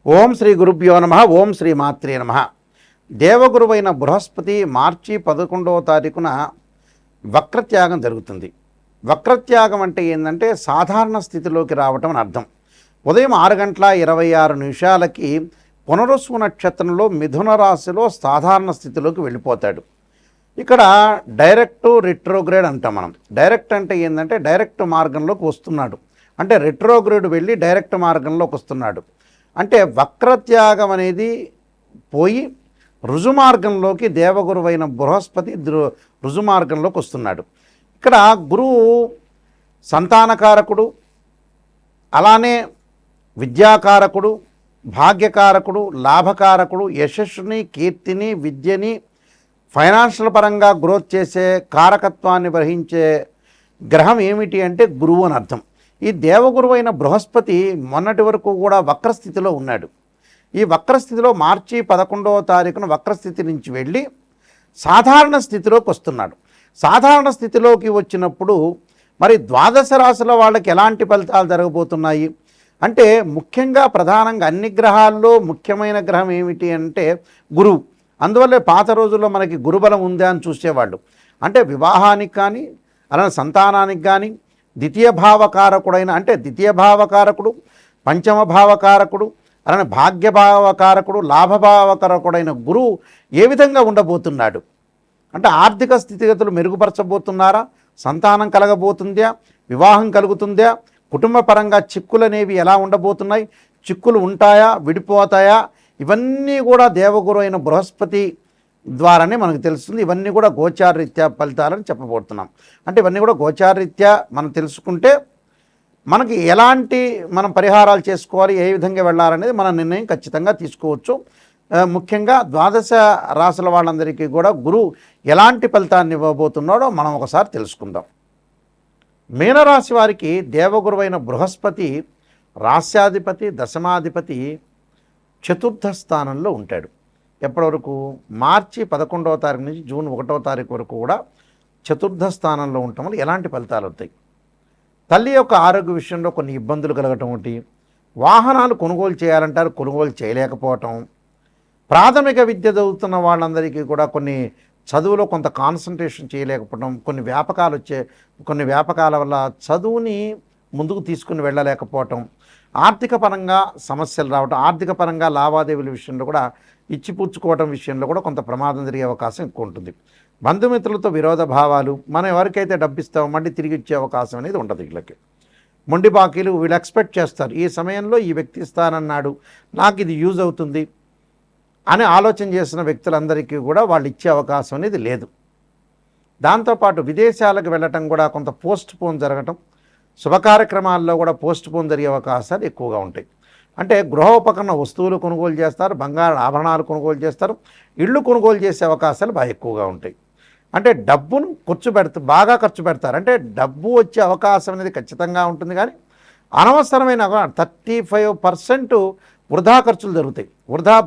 ఓం శ్రీ గురుభ్యో నమ. ఓం శ్రీ మాత్రే నమ. దేవగురువైన బృహస్పతి మార్చి 11వ తారీఖున వక్రత్యాగం జరుగుతుంది. వక్రత్యాగం అంటే ఏంటంటే సాధారణ స్థితిలోకి రావటం అని అర్థం. ఉదయం 6:26 పునరుసు నక్షత్రంలో మిథున రాశిలో సాధారణ స్థితిలోకి వెళ్ళిపోతాడు. ఇక్కడ డైరెక్ట్ రిట్రోగ్రేడ్ అంటాం మనం. డైరెక్ట్ అంటే ఏంటంటే డైరెక్ట్ మార్గంలోకి వస్తున్నాడు, అంటే రిట్రోగ్రేడ్ వెళ్ళి డైరెక్ట్ మార్గంలోకి వస్తున్నాడు. అంటే వక్రత్యాగం అనేది పోయి రుజుమార్గంలోకి దేవగురువైన బృహస్పతి రుజుమార్గంలోకి వస్తున్నాడు. ఇక్కడ గురువు సంతానకారకుడు, అలానే విద్యాకారకుడు, భాగ్యకారకుడు, లాభకారకుడు, యశస్సుని, కీర్తిని, విద్యని, ఫైనాన్షియల్ పరంగా గ్రోత్ చేసే కారకత్వాన్ని వహించే గ్రహం ఏమిటి అంటే గురువు అని అర్థం. ఈ దేవగురువైన బృహస్పతి మొన్నటి వరకు కూడా వక్రస్థితిలో ఉన్నాడు. ఈ వక్రస్థితిలో మార్చి 11వ తారీఖున వక్రస్థితి నుంచి వెళ్ళి సాధారణ స్థితిలోకి వస్తున్నాడు. సాధారణ స్థితిలోకి వచ్చినప్పుడు మరి ద్వాదశ రాశుల వాళ్ళకి ఎలాంటి ఫలితాలు జరగబోతున్నాయి అంటే, ముఖ్యంగా ప్రధానంగా అన్ని గ్రహాల్లో ముఖ్యమైన గ్రహం ఏమిటి అంటే గురువు. అందువల్లే పాత రోజుల్లో మనకి గురుబలం ఉందా అని చూసేవాళ్ళు. అంటే వివాహానికి కానీ, అలానే సంతానానికి కానీ, ద్వితీయ భావకారకుడైన అంటే ద్వితీయ భావకారకుడు, పంచమ భావకారకుడు, అలానే భాగ్యభావకారకుడు, లాభభావకారకుడైన గురువు ఏ విధంగా ఉండబోతున్నాడు అంటే, ఆర్థిక స్థితిగతులు మెరుగుపరచబోతున్నారా, సంతానం కలగబోతుందా, వివాహం కలుగుతుందా, కుటుంబ పరంగా చిక్కులు అనేవి ఎలా ఉండబోతున్నాయి, చిక్కులు ఉంటాయా, విడిపోతాయా, ఇవన్నీ కూడా దేవగురు అయిన బృహస్పతి ద్వారానే మనకు తెలుస్తుంది. ఇవన్నీ కూడా గోచారరీత్యా ఫలితాలని చెప్పబోతున్నాం. అంటే ఇవన్నీ కూడా గోచారరీత్యా మనం తెలుసుకుంటే మనకి ఎలాంటి మనం పరిహారాలు చేసుకోవాలి, ఏ విధంగా వెళ్ళాలనేది మన నిర్ణయం ఖచ్చితంగా తీసుకోవచ్చు. ముఖ్యంగా ద్వాదశ రాశుల వాళ్ళందరికీ కూడా గురువు ఎలాంటి ఫలితాన్ని ఇవ్వబోతున్నాడో మనం ఒకసారి తెలుసుకుందాం. మీనరాశి వారికి దేవగురువైన బృహస్పతి రాస్యాధిపతి, దశమాధిపతి చతుర్థ స్థానంలో ఉంటాడు. ఎప్పటివరకు? మార్చి 11వ తారీఖు నుంచి జూన్ 1వ తారీఖు వరకు కూడా చతుర్థ స్థానంలో ఉండటం వల్ల ఎలాంటి ఫలితాలు వస్తాయి? తల్లి యొక్క ఆరోగ్య విషయంలో కొన్ని ఇబ్బందులు కలగటం ఒకటి, వాహనాలు కొనుగోలు చేయాలంటారు, కొనుగోలు చేయలేకపోవటం, ప్రాథమిక విద్య చదువుతున్న వాళ్ళందరికీ కూడా కొన్ని చదువులో కొంత కాన్సన్ట్రేషన్ చేయలేకపోవడం, కొన్ని వ్యాపకాల వల్ల చదువుని ముందుకు తీసుకుని వెళ్ళలేకపోవటం, ఆర్థిక పరంగా సమస్యలు రావటం, ఆర్థిక పరంగా లావాదేవీల విషయంలో కూడా ఇచ్చిపుచ్చుకోవటం విషయంలో కూడా కొంత ప్రమాదం జరిగే అవకాశం ఎక్కువ ఉంటుంది. బంధుమిత్రులతో విరోధ భావాలు, మనం ఎవరికైతే డబ్బిస్తామో మళ్ళీ తిరిగి ఇచ్చే అవకాశం అనేది ఉండదు. వీళ్ళకి మొండి బాకీలు వీళ్ళు ఎక్స్పెక్ట్ చేస్తారు, ఈ సమయంలో ఈ వ్యక్తి ఇస్తానన్నాడు, నాకు ఇది యూజ్ అవుతుంది అని ఆలోచన చేసిన వ్యక్తులందరికీ కూడా వాళ్ళు ఇచ్చే అవకాశం అనేది లేదు. దాంతోపాటు విదేశాలకు వెళ్ళటం కూడా కొంత పోస్ట్ పోన్ జరగటం, శుభకార్యక్రమాల్లో కూడా పోస్ట్ పోన్ జరిగే అవకాశాలు ఎక్కువగా ఉంటాయి. అంటే గృహోపకరణ వస్తువులు కొనుగోలు చేస్తారు, బంగారు ఆభరణాలు కొనుగోలు చేస్తారు, ఇళ్ళు కొనుగోలు చేసే అవకాశాలు బాగా ఎక్కువగా ఉంటాయి. అంటే డబ్బును బాగా ఖర్చు పెడతారు. అంటే డబ్బు వచ్చే అవకాశం అనేది ఖచ్చితంగా ఉంటుంది, కానీ అనవసరమైన 35% వృధా ఖర్చులు జరుగుతాయి. వృధా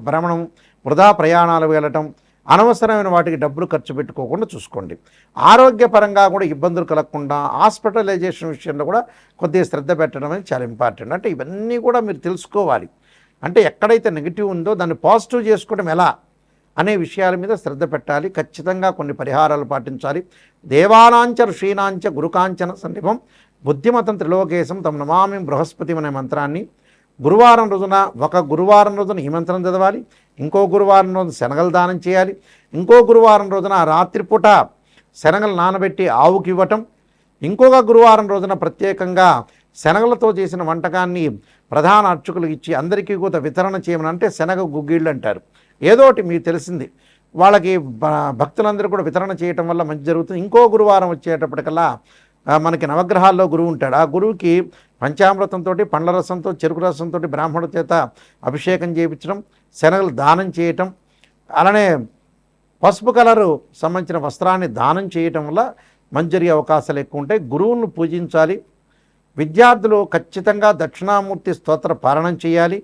భ్రమణం, వృధా ప్రయాణాలు వెళ్ళటం, అనవసరమైన వాటికి డబ్బులు ఖర్చు పెట్టుకోకుండా చూసుకోండి. ఆరోగ్యపరంగా కూడా ఇబ్బందులు కలగకుండా హాస్పిటలైజేషన్ విషయంలో కూడా కొద్దిగా శ్రద్ధ పెట్టడం అనేది చాలా ఇంపార్టెంట్. అంటే ఇవన్నీ కూడా మీరు తెలుసుకోవాలి. అంటే ఎక్కడైతే నెగిటివ్ ఉందో దాన్ని పాజిటివ్ చేసుకోవడం ఎలా అనే విషయాల మీద శ్రద్ధ పెట్టాలి. ఖచ్చితంగా కొన్ని పరిహారాలు పాటించాలి. దేవానాంచ ఋషీనాంచ గురుకాంచన సన్నిభం బుద్ధిమతం త్రిలోకేశం తమ నమామి బృహస్పతి అనే మంత్రాన్ని గురువారం రోజున ఈ మంత్రం చదవాలి, ఇంకో గురువారం రోజున శనగలు దానం చేయాలి, ఇంకో గురువారం రోజున రాత్రిపూట శనగలు నానబెట్టి ఆవుకి ఇవ్వటం, ఇంకొక గురువారం రోజున ప్రత్యేకంగా శనగలతో చేసిన వంటకాన్ని ప్రధాన అర్చకులకు ఇచ్చి అందరికీ కూడా వితరణ చేయమని, అంటే శనగ గుగ్గిళ్ళు అంటారు. ఏదోటి మీకు తెలిసింది వాళ్ళకి భక్తులందరూ కూడా వితరణ చేయటం వల్ల మంచి జరుగుతుంది. ఇంకో గురువారం వచ్చేటప్పటికల్లా మనకి నవగ్రహాల్లో గురువు ఉంటాడు. ఆ గురువుకి పంచామృతంతో, పండ్ల రసంతో, చెరుకు రసంతో బ్రాహ్మణుల చేత అభిషేకం చేయించడం, శనగలు దానం చేయటం, అలానే పసుపు కలరు సంబంధించిన వస్త్రాన్ని దానం చేయటం వల్ల మంచి జరిగే అవకాశాలు ఎక్కువ ఉంటాయి. గురువును పూజించాలి. విద్యార్థులు ఖచ్చితంగా దక్షిణామూర్తి స్తోత్ర పారాయణం చేయాలి.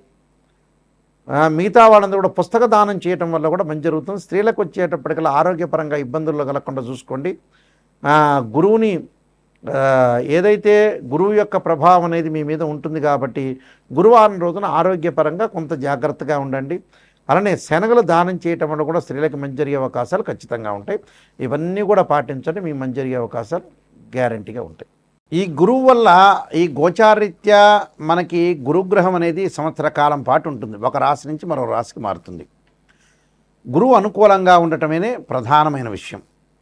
మిగతా వాళ్ళందరూ కూడా పుస్తక దానం చేయటం వల్ల కూడా మంచి జరుగుతుంది. స్త్రీలకు వచ్చేటప్పటికల్లా ఆరోగ్యపరంగా ఇబ్బందులు కలగకుండా చూసుకోండి. గురువుని ఏదైతే గురువు యొక్క ప్రభావం అనేది మీ మీద ఉంటుంది కాబట్టి గురువారం రోజున ఆరోగ్యపరంగా కొంత జాగ్రత్తగా ఉండండి. అలానే శనగలు దానం చేయటం వల్ల కూడా స్త్రీలకు మంచి జరిగే అవకాశాలు ఖచ్చితంగా ఉంటాయి. ఇవన్నీ కూడా పాటించండి, మీ మంచి జరిగే అవకాశాలు గ్యారంటీగా ఉంటాయి. ఈ గురువు వల్ల ఈ గోచారీత్యా మనకి గురుగ్రహం అనేది సంవత్సర కాలం పాటు ఉంటుంది. ఒక రాశి నుంచి మరో రాశికి మారుతుంది. గురువు అనుకూలంగా ఉండటమే ప్రధానమైన విషయం.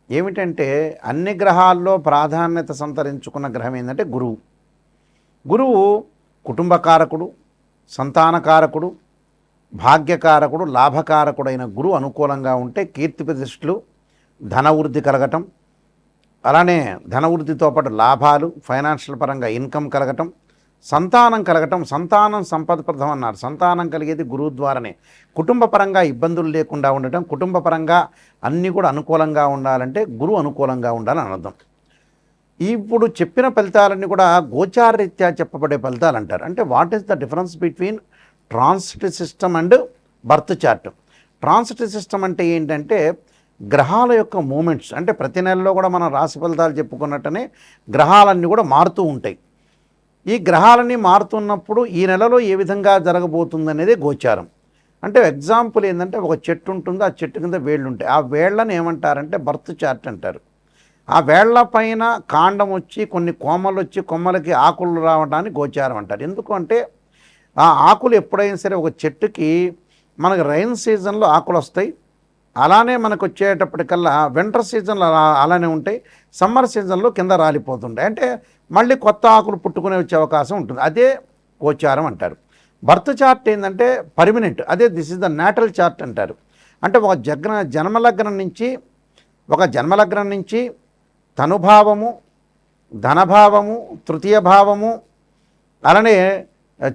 ఏమిటంటే అన్ని గ్రహాల్లో ప్రాధాన్యత సంతరించుకున్న గ్రహం ఏంటంటే గురువు. గురువు కుటుంబకారకుడు, సంతానకారకుడు, భాగ్యకారకుడు, లాభకారకుడైన గురువు అనుకూలంగా ఉంటే కీర్తి ప్రతిష్టలు, ధనవృద్ధి కలగటం, అలానే ధనవృద్ధితో పాటు లాభాలు, ఫైనాన్షియల్ పరంగా ఇన్కమ్ కలగటం, సంతానం కలగటం. సంతానం సంపదప్రదం అన్నారు. సంతానం కలిగేది గురువు ద్వారానే. కుటుంబ పరంగా ఇబ్బందులు లేకుండా ఉండటం, కుటుంబ పరంగా అన్నీ కూడా అనుకూలంగా ఉండాలంటే గురువు అనుకూలంగా ఉండాలని అర్థం. ఇప్పుడు చెప్పిన ఫలితాలన్నీ కూడా గోచారరీత్యా చెప్పబడే ఫలితాలు అంటారు. అంటే what is the difference between transit system and birth chart. Transit system అంటే ఏంటంటే గ్రహాల యొక్క మూమెంట్స్. అంటే ప్రతి నెలలో కూడా మనం రాశి ఫలితాలు చెప్పుకున్నట్టనే గ్రహాలన్నీ కూడా మారుతూ ఉంటాయి. ఈ గ్రహాలన్నీ మారుతున్నప్పుడు ఈ నెలలో ఏ విధంగా జరగబోతుంది అనేది గోచారం. అంటే ఎగ్జాంపుల్ ఏంటంటే ఒక చెట్టు ఉంటుంది, ఆ చెట్టు కింద వేళ్ళు ఉంటాయి. ఆ వేళ్ళని ఏమంటారంటే బర్త్ చార్ట్ అంటారు. ఆ వేళ్ల పైన కాండం వచ్చి కొన్ని కొమ్మలు వచ్చి కొమ్మలకి ఆకులు రావడానికి గోచారం అంటారు. ఎందుకంటే ఆ ఆకులు ఎప్పుడైనా సరే ఒక చెట్టుకి మనకు రైన్ సీజన్లో ఆకులు వస్తాయి, అలానే మనకు వచ్చేటప్పటికల్లా వింటర్ సీజన్లో అలానే ఉంటాయి, సమ్మర్ సీజన్లో కింద రాలిపోతుంటాయి. అంటే మళ్ళీ కొత్త ఆకులు పుట్టుకునే వచ్చే అవకాశం ఉంటుంది. అదే గోచారం అంటారు. బర్త్ చార్ట్ ఏంటంటే పర్మనెంట్. అదే this is the natural chart అంటారు. అంటే ఒక జన్మలగ్నం నుంచి తనుభావము, ధనభావము, తృతీయ భావము, అలానే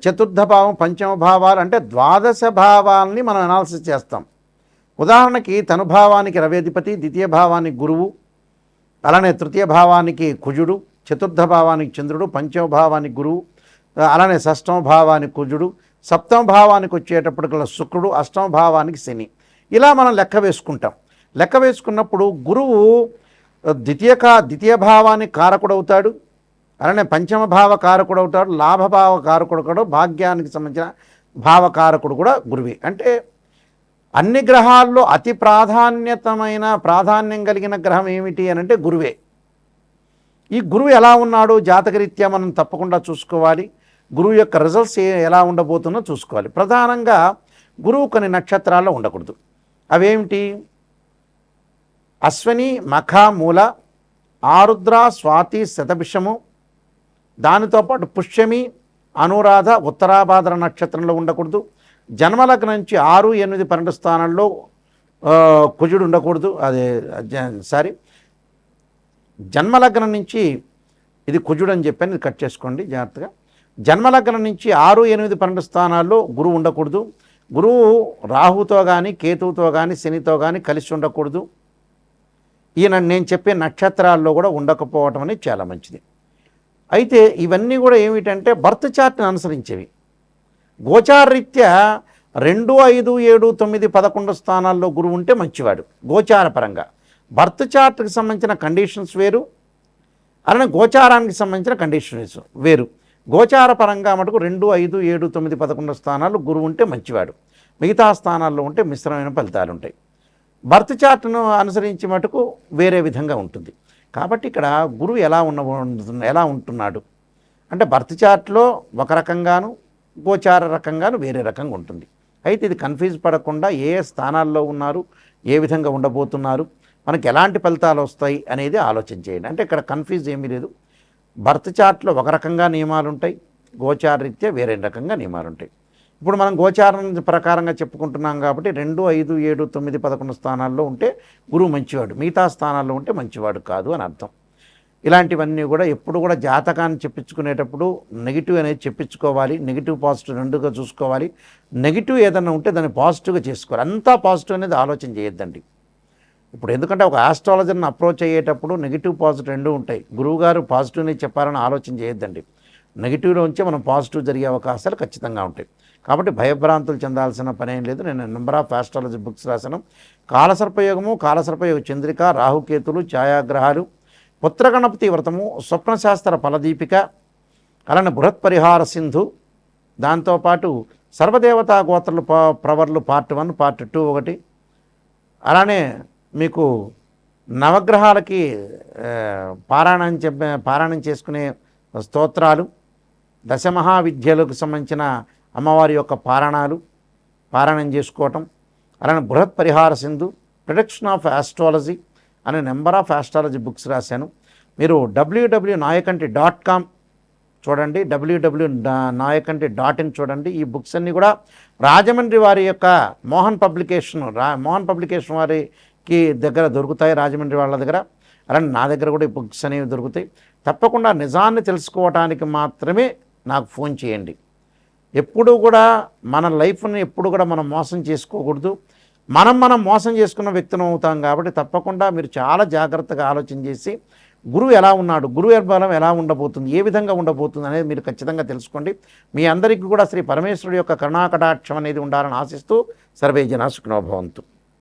చతుర్థ భావం, పంచమ భావాలు, అంటే ద్వాదశ భావాలని మనం అనాలిసిస్ చేస్తాం. ఉదాహరణకి తనుభావానికి రవేధిపతి, ద్వితీయ భావానికి గురువు, అలానే తృతీయ భావానికి కుజుడు, చతుర్థ భావానికి చంద్రుడు, పంచమ భావానికి గురువు, అలానే షష్టమ భావానికి కుజుడు, సప్తమ భావానికి వచ్చేటప్పటికల్లా శుక్రుడు, అష్టమ భావానికి శని. ఇలా మనం లెక్క వేసుకుంటాం. లెక్క వేసుకున్నప్పుడు గురువు ద్వితీయ భావానికి కారకుడవుతాడు, అలానే పంచమ భావ కారకుడు అవుతాడు, లాభభావ కారకుడు కూడా, భాగ్యానికి సంబంధించిన భావకారకుడు కూడా గురువే. అంటే అన్ని గ్రహాల్లో అతి ప్రాధాన్యం కలిగిన గ్రహం ఏమిటి అని అంటే గురువే. ఈ గురువు ఎలా ఉన్నాడు జాతకరీత్యా మనం తప్పకుండా చూసుకోవాలి. గురువు యొక్క రిజల్ట్స్ ఎలా ఉండబోతుందో చూసుకోవాలి. ప్రధానంగా గురువు కొన్ని నక్షత్రాల్లో ఉండకూడదు. అవేమిటి? అశ్విని, మఖ, మూల, ఆరుద్ర, స్వాతి, శతభిషము, దానితో పాటు పుష్యమి, అనురాధ, ఉత్తరాభాద్ర నక్షత్రంలో ఉండకూడదు. జన్మలగ్నం నుంచి 6, 8, 12 స్థానాల్లో కుజుడు ఉండకూడదు. జన్మలగ్నం నుంచి, ఇది కుజుడు అని చెప్పాను, ఇది కట్ చేసుకోండి జాగ్రత్తగా. జన్మలగ్నం నుంచి 6, 8, 12 స్థానాల్లో గురువు ఉండకూడదు. గురువు రాహుతో కానీ, కేతువుతో కానీ, శనితో కానీ కలిసి ఉండకూడదు. ఈయన నేను చెప్పే నక్షత్రాల్లో కూడా ఉండకపోవటం అనేది చాలా మంచిది. అయితే ఇవన్నీ కూడా ఏమిటంటే బర్త్ చార్ట్ని అనుసరించేవి. గోచారరీత్యా 2, 5, 7, 9, 11 స్థానాల్లో గురువు ఉంటే మంచివాడు గోచారపరంగా. బర్త్ చార్ట్కి సంబంధించిన కండిషన్స్ వేరు, అలానే గోచారానికి సంబంధించిన కండిషన్స్ వేరు. గోచారపరంగా మటుకు 2, 5, 7, 9, 11 స్థానాలు గురువు ఉంటే మంచివాడు. మిగతా స్థానాల్లో ఉంటే మిశ్రమైన ఫలితాలు ఉంటాయి. బర్త్ చార్ట్ను అనుసరించి మటుకు వేరే విధంగా ఉంటుంది. కాబట్టి ఇక్కడ గురువు ఎలా ఉంటున్నాడు అంటే బర్త్ చార్ట్లో ఒక రకంగాను, గోచార రకంగాను వేరే రకంగా ఉంటుంది. అయితే ఇది కన్ఫ్యూజ్ పడకుండా ఏ స్థానాల్లో ఉన్నారు, ఏ విధంగా ఉండబోతున్నారు, మనకి ఎలాంటి ఫలితాలు వస్తాయి అనేది ఆలోచన చేయండి. అంటే ఇక్కడ కన్ఫ్యూజ్ ఏమీ లేదు. బర్త్ చార్ట్లో ఒక రకంగా నియమాలు ఉంటాయి, గోచారరీత్యా వేరే రకంగా నియమాలు ఉంటాయి. ఇప్పుడు మనం గోచారం ప్రకారంగా చెప్పుకుంటున్నాం కాబట్టి 2, 5, 7, 9, 11 స్థానాల్లో ఉంటే గురువు మంచివాడు, మిగతా స్థానాల్లో ఉంటే మంచివాడు కాదు అని అర్థం. ఇలాంటివన్నీ కూడా ఎప్పుడు కూడా జాతకాన్ని చెప్పించుకునేటప్పుడు నెగిటివ్ అనేది చెప్పించుకోవాలి. నెగిటివ్ పాజిటివ్ రెండుగా చూసుకోవాలి. నెగిటివ్ ఏదన్నా ఉంటే దాన్ని పాజిటివ్గా చేసుకోవాలి. అంతా పాజిటివ్ అనేది ఆలోచన చేయొద్దండి. ఇప్పుడు ఎందుకంటే ఒక ఆస్ట్రాలజర్ని అప్రోచ్ అయ్యేటప్పుడు నెగిటివ్ పాజిటివ్ రెండు ఉంటాయి. గురువుగారు పాజిటివ్ని చెప్పాలని ఆలోచన చేయొద్దండి. నెగిటివ్లో ఉంచే మనం పాజిటివ్ జరిగే అవకాశాలు ఖచ్చితంగా ఉంటాయి. కాబట్టి భయభ్రాంతులు చెందాల్సిన పని ఏం లేదు. నేను నెంబర్ ఆఫ్ ఆస్ట్రాలజీ బుక్స్ రాశాను. కాలసర్పయోగము, కాలసర్పయోగ చంద్రిక, రాహుకేతులు, ఛాయాగ్రహాలు, పుత్రగణపతి వ్రతము, స్వప్నశాస్త్ర ఫలదీపిక, అలానే బృహత్ పరిహార సింధు, దాంతోపాటు సర్వదేవతా గోత్రలు ప్రవర్లు పార్ట్ 1 పార్ట్ 2 ఒకటి, అలానే మీకు నవగ్రహాలకి పారాయణం చేసుకునే స్తోత్రాలు, దశమహావిద్యలకు సంబంధించిన అమ్మవారి యొక్క పారాయణం చేసుకోవటం, అలానే బృహత్ పరిహార సింధు, ప్రొడక్షన్ ఆఫ్ ఆస్ట్రాలజీ అనే నెంబర్ ఆఫ్ ఆస్ట్రాలజీ బుక్స్ రాశాను. మీరు www.nayakanti.com చూడండి, www.nayakanti.in చూడండి. ఈ బుక్స్ అన్నీ కూడా రాజమండ్రి వారి యొక్క మోహన్ పబ్లికేషన్ వారికి దగ్గర దొరుకుతాయి, రాజమండ్రి వాళ్ళ దగ్గర. అలానే నా దగ్గర కూడా ఈ బుక్స్ అనేవి దొరుకుతాయి. తప్పకుండా నిజాన్ని తెలుసుకోవడానికి మాత్రమే నాకు ఫోన్ చేయండి. ఎప్పుడూ కూడా మన లైఫ్ని ఎప్పుడు కూడా మనం మోసం చేసుకోకూడదు. మనం మోసం చేసుకున్న వ్యక్తులం అవుతాం. కాబట్టి తప్పకుండా మీరు చాలా జాగ్రత్తగా ఆలోచన చేసి గురువు ఎలా ఉన్నాడు, గురువు బలం ఎలా ఉండబోతుంది, ఏ విధంగా ఉండబోతుంది అనేది మీరు ఖచ్చితంగా తెలుసుకోండి. మీ అందరికీ కూడా శ్రీ పరమేశ్వరుడి యొక్క కరుణాకటాక్షం అనేది ఉండాలని ఆశిస్తూ సర్వే జనా సుఖినో భవంతు.